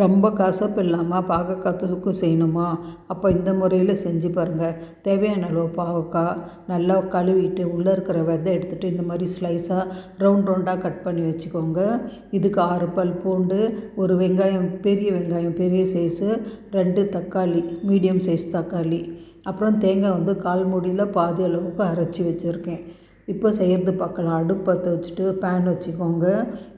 ரொம்ப கசப்பு இல்லாமல் பாகக்காய் தொக்கு செய்யணுமா? அப்போ இந்த முறையில் செஞ்சு பாருங்கள். தேவையான அளவு பாவக்காய் நல்லா கழுவிட்டு உள்ளே இருக்கிற விதை எடுத்துகிட்டு இந்த மாதிரி ஸ்லைஸாக ரவுண்டாக கட் பண்ணி வச்சுக்கோங்க. இதுக்கு 6 பல் பூண்டு, ஒரு வெங்காயம், பெரிய வெங்காயம் பெரிய சைஸு, 2 தக்காளி மீடியம் சைஸ் தக்காளி, அப்புறம் தேங்காய் 1/4 மூடியில் பாதி அளவுக்கு அரைச்சி வச்சுருக்கேன். இப்போ செய்கிறது பார்க்கலாம். அடுப்பு பற்ற வச்சுட்டு பேன் வச்சுக்கோங்க.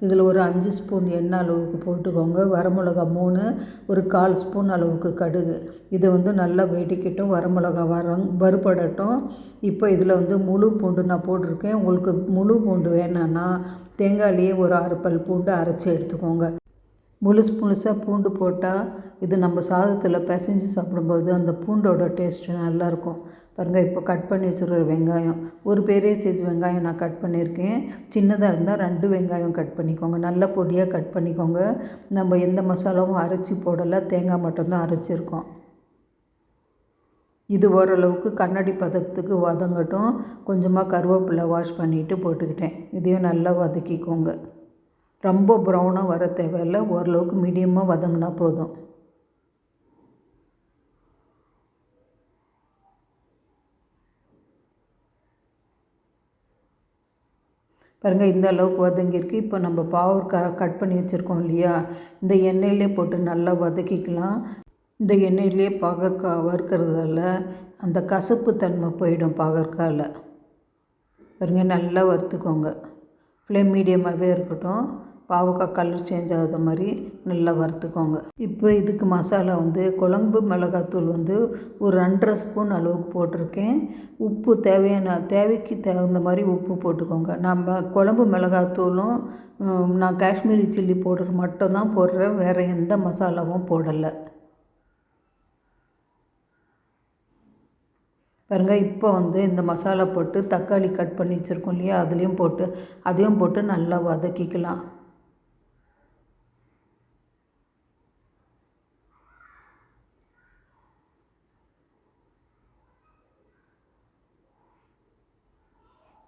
இதில் ஒரு 5 ஸ்பூன் எண்ணெய் அளவுக்கு போட்டுக்கோங்க. வரமிளகா 3, ஒரு 1/4 ஸ்பூன் அளவுக்கு கடுகு. இது நல்லா வெடிக்கட்டும், வரமிளகா வறுபடட்டும். இப்போ இதில் முழு பூண்டு நான் போட்டிருக்கேன். உங்களுக்கு முழு பூண்டு வேணான்னா தேங்காயிலேயே ஒரு 6 பல் பூண்டு அரைச்சி எடுத்துக்கோங்க. முழுசாக பூண்டு போட்டால் இது நம்ம சாதத்தில் பிசைஞ்சு சாப்பிடும்போது அந்த பூண்டோட டேஸ்ட்டு நல்லாயிருக்கும். பாருங்கள், இப்போ கட் பண்ணி வச்சுருக்கிற வெங்காயம், ஒரு பெரிய சைஸ் வெங்காயம் நான் கட் பண்ணியிருக்கேன். சின்னதாக இருந்தால் 2 வெங்காயம் கட் பண்ணிக்கோங்க. நல்ல பொடியாக கட் பண்ணிக்கோங்க. நம்ம எந்த மசாலாவும் அரைச்சி போடலை, தேங்காய் மட்டும்தான் அரைச்சிருக்கோம். இது ஓரளவுக்கு கண்ணாடி பதத்துக்கு வதங்கட்டும். கொஞ்சமாக கருவேப்பிலை வாஷ் பண்ணிவிட்டு போட்டுக்கிட்டேன். இதையும் நல்லா வதக்கிக்கோங்க. ரொம்ப ப்ரௌனாக வர தேவையில்லை, ஓரளவுக்கு மீடியமாக வதங்கினா போதும். பாருங்கள், இந்த அளவுக்கு வதங்கியிருக்கு. இப்போ நம்ம பாவக்காய் கட் பண்ணி வச்சுருக்கோம் இல்லையா, இந்த எண்ணெயிலே போட்டு நல்லா வதக்கிக்கலாம். இந்த எண்ணெயிலே பாகற்காய் வறுக்கிறதால அந்த கசப்பு தன்மை போயிடும் பாகற்காயில். பாருங்கள், நல்லா வறுத்துக்கோங்க. ஃப்ளேம் மீடியமாகவே இருக்கட்டும். பாவக்காய் கலர் சேஞ்ச் ஆகாத மாதிரி நல்லா வறுத்துக்கோங்க. இப்போ இதுக்கு மசாலா குழம்பு மிளகாத்தூள் ஒரு 2.5 ஸ்பூன் அளவுக்கு போட்டிருக்கேன். உப்பு தேவைக்கு தகுந்த மாதிரி உப்பு போட்டுக்கோங்க. நம்ம குழம்பு மிளகாத்தூளும் நான் காஷ்மீரி சில்லி பவுடர் மட்டும்தான் போடுறேன், வேறு எந்த மசாலாவும் போடலை. பாருங்கள், இப்போ இந்த மசாலா போட்டு தக்காளி கட் பண்ணி வச்சுருக்கோம் இல்லையா, அதையும் போட்டு நல்லா வதக்கிக்கலாம்.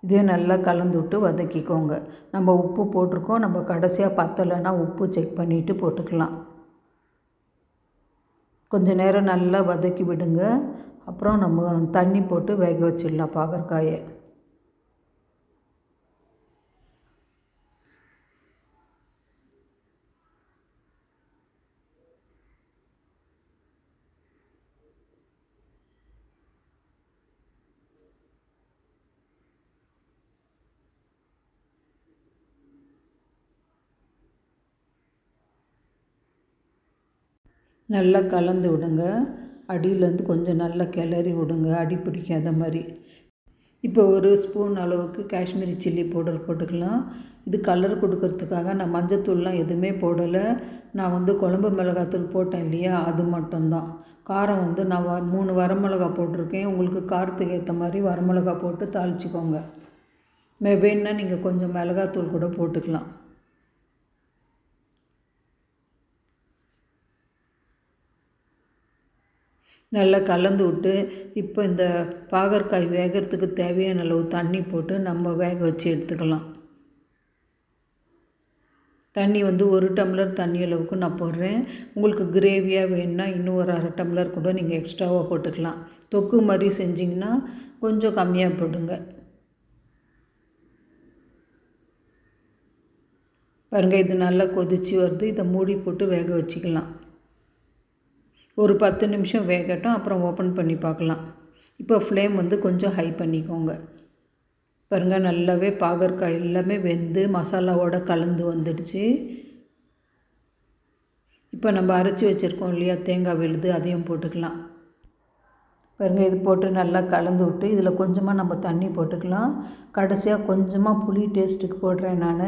இதையும் நல்லா கலந்து விட்டு வதக்கிக்கோங்க. நம்ம உப்பு போட்டிருக்கோம். நம்ம கடைசியாக பத்தலைன்னா உப்பு செக் பண்ணிவிட்டு போட்டுக்கலாம். கொஞ்சம் நேரம் நல்லா வதக்கி விடுங்க. அப்புறம் நம்ம தண்ணி போட்டு வேக வச்சிடலாம் பாகற்காயை. நல்லா கலந்து விடுங்க. அடியிலேருந்து கொஞ்சம் நல்லா கிளறி விடுங்க, அடி பிடிக்காத மாதிரி. இப்போ ஒரு ஸ்பூன் அளவுக்கு காஷ்மீரி சில்லி பவுடர் போட்டுக்கலாம். இது கலர் கொடுக்கறதுக்காக. நான் மஞ்சத்தூள்லாம் எதுவுமே போடலை. நான் குழம்பு மிளகாத்தூள் போட்டேன் இல்லையா, அது மட்டும்தான். காரம் நான் 3 வரமிளகா போட்டிருக்கேன். உங்களுக்கு காரத்துக்கு ஏற்ற மாதிரி வரமிளகா போட்டு தாளிச்சிக்கோங்க. வேணுன்னா நீங்கள் கொஞ்சம் மிளகாத்தூள் கூட போட்டுக்கலாம். நல்லா கலந்து விட்டு இப்போ இந்த பாகற்காய் வேகிறதுக்கு தேவையான அளவு தண்ணி போட்டு நம்ம வேக வச்சு எடுத்துக்கலாம். தண்ணி 1 டம்ளர் தண்ணி அளவுக்கு நான் போடுறேன். உங்களுக்கு கிரேவியாக வேணுன்னா இன்னும் ஒரு 1/2 டம்ளர் கூட நீங்கள் எக்ஸ்ட்ராவாக போட்டுக்கலாம். தொக்கு மாதிரி செஞ்சிங்கன்னா கொஞ்சம் கம்மியாக போடுங்க. பாருங்கள், இது நல்லா கொதித்து வருது. இதை மூடி போட்டு வேக வச்சுக்கலாம். ஒரு 10 நிமிஷம் வேகட்டும், அப்புறம் ஓப்பன் பண்ணி பார்க்கலாம். இப்போ ஃப்ளேம் கொஞ்சம் ஹை பண்ணிக்கோங்க. பாருங்கள், நல்லாவே பாகற்காய் எல்லாமே வெந்து மசாலாவோடு கலந்து வந்துடுச்சு. இப்போ நம்ம அரைச்சி வச்சுருக்கோம் இல்லையா தேங்காய் விழுது, அதையும் போட்டுக்கலாம். பாருங்கள், இது போட்டு நல்லா கலந்து விட்டு இதில் கொஞ்சமாக நம்ம தண்ணி போட்டுக்கலாம். கடைசியாக கொஞ்சமாக புளி டேஸ்ட்டுக்கு போடுறேன் நான்.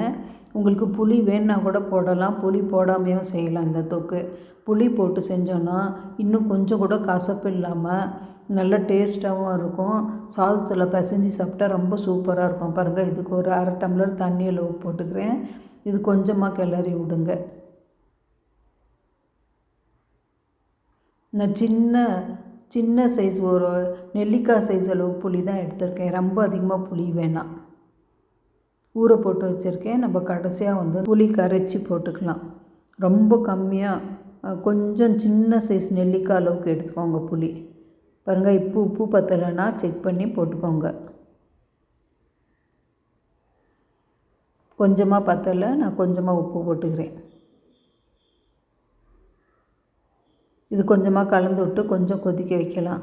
உங்களுக்கு புளி வேணுன்னா கூட போடலாம், புளி போடாமையும் செய்யலாம். இந்த தொக்கு புளி போட்டு செஞ்சோன்னா இன்னும் கொஞ்சம் கூட கசப்பு இல்லாமல் நல்ல டேஸ்ட்டாகவும் இருக்கும். சாதத்தில் பிசைஞ்சு சாப்பிட்டா ரொம்ப சூப்பராக இருக்கும். பாருங்கள், இதுக்கு ஒரு 1/2 டம்ளர் தண்ணி அளவு போட்டுக்கிறேன். இது கொஞ்சமாக கிளறி விடுங்க. நான் சின்ன சைஸ் ஒரு நெல்லிக்காய் சைஸ் அளவு புளி தான் எடுத்திருக்கேன். ரொம்ப அதிகமாக புளி வேணாம். ஊற போட்டு வச்சுருக்கேன். நம்ம கடைசியாக புளி கரைச்சி போட்டுக்கலாம். ரொம்ப கம்மியாக கொஞ்சம் சின்ன சைஸ் நெல்லிக்காய் அளவுக்கு எடுத்துக்கோங்க புளி. பாருங்கள், உப்பு பத்தலைன்னா செக் பண்ணி போட்டுக்கோங்க. கொஞ்சமாக பத்தலை, நான் கொஞ்சமாக உப்பு போட்டுக்கிறேன். இது கொஞ்சமாக கலந்து விட்டு கொஞ்சம் கொதிக்க வைக்கலாம்.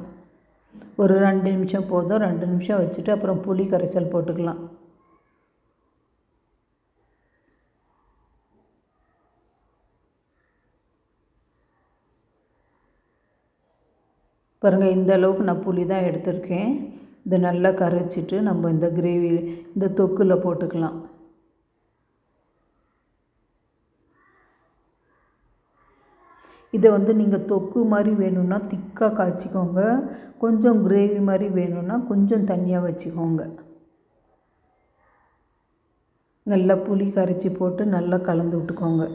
ஒரு 2 நிமிஷம் போதும். 2 நிமிஷம் வச்சுட்டு அப்புறம் புளி கரைசல் போட்டுக்கலாம். பாருங்கள், இந்த அளவுக்கு நான் புளி தான் எடுத்திருக்கேன். இதை நல்லா கரைச்சிட்டு நம்ம இந்த கிரேவி இந்த தொக்கில் போட்டுக்கலாம். இதை நீங்கள் தொக்கு மாதிரி வேணும்னா திக்காக காய்ச்சிக்கோங்க. கொஞ்சம் கிரேவி மாதிரி வேணும்னா கொஞ்சம் தண்ணியாக வச்சுக்கோங்க. நல்லா புளி கரைச்சி போட்டு நல்லா கலந்து விட்டுக்கோங்க.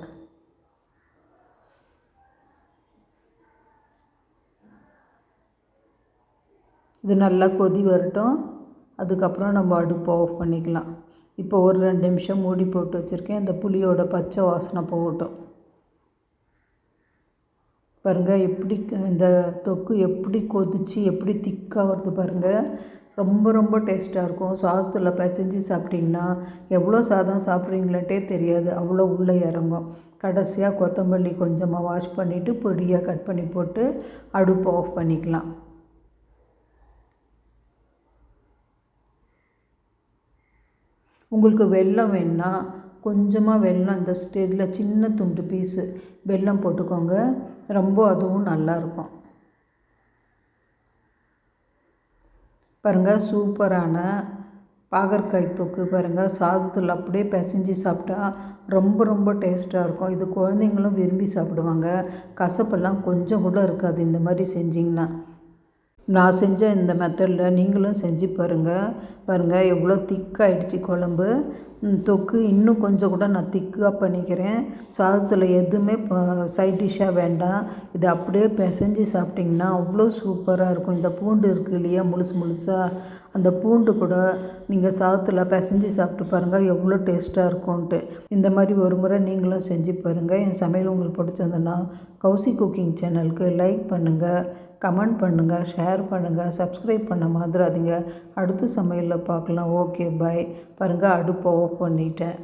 இது நல்லா கொதி வரட்டும். அதுக்கப்புறம் நம்ம அடுப்பை ஆஃப் பண்ணிக்கலாம். இப்போ ஒரு 2 நிமிஷம் மூடி போட்டு வச்சுருக்கேன். இந்த புளியோட பச்சை வாசனை போகட்டும். பாருங்கள், எப்படி இந்த தொக்கு எப்படி கொதித்து எப்படி திக்காக வருது பாருங்கள். ரொம்ப ரொம்ப டேஸ்ட்டாக இருக்கும். சாதத்தில் பிசைஞ்சு சாப்பிட்டிங்கன்னா எவ்வளோ சாதம் சாப்பிட்றீங்களே தெரியாது, அவ்வளோ உள்ளே இறங்கும். கடைசியாக கொத்தமல்லி கொஞ்சமாக வாஷ் பண்ணிவிட்டு பொடியாக கட் பண்ணி போட்டு அடுப்பை ஆஃப் பண்ணிக்கலாம். உங்களுக்கு வெல்லம் வேணுன்னா கொஞ்சமாக வெல்லம் இந்த ஸ்டேஜில் சின்ன துண்டு பீஸு வெல்லம் போட்டுக்கோங்க. ரொம்ப அதுவும் நல்லாயிருக்கும். பாருங்கள், சூப்பரான பாகற்காய் தொக்கு பாருங்கள். சாதத்தில் அப்படியே பிசைஞ்சு சாப்பிட்டா ரொம்ப ரொம்ப டேஸ்ட்டாக இருக்கும். இது குழந்தைங்களும் விரும்பி சாப்பிடுவாங்க. கசப்பெல்லாம் கொஞ்சம் கூட இருக்காது இந்த மாதிரி செஞ்சிங்கன்னா. நான் செஞ்ச இந்த மெத்தடில் நீங்களும் செஞ்சு பாருங்கள் எவ்வளோ திக்காகிடுச்சு குழம்பு. தொக்கு இன்னும் கொஞ்சம் கூட நான் திக்காக பண்ணிக்கிறேன். சாதத்தில் எதுவுமே சைட் டிஷ்ஷாக வேண்டாம். இதை அப்படியே பிசைஞ்சு சாப்பிட்டிங்கன்னா அவ்வளோ சூப்பராக இருக்கும். இந்த பூண்டு இருக்குது இல்லையா, முழுசாக அந்த பூண்டு கூட நீங்கள் சாதத்தில் பிசைஞ்சு சாப்பிட்டு பாருங்கள் எவ்வளோ டேஸ்ட்டாக இருக்கும்ன்ட்டு. இந்த மாதிரி ஒரு முறை நீங்களும் செஞ்சு பாருங்கள். என் சமையல் உங்களுக்கு பிடிச்சிருந்ததுன்னா கௌசி குக்கிங் சேனலுக்கு லைக் பண்ணுங்கள், கமெண்ட் பண்ணுங்கள், ஷேர் பண்ணுங்கள், சப்ஸ்கிரைப் பண்ண மறந்துடாதீங்க. அடுத்த சமையலில் பார்க்கலாம். ஓகே, பாய். பாருங்கள், அடுப்பை ஆஃப் பண்ணிட்டேன்.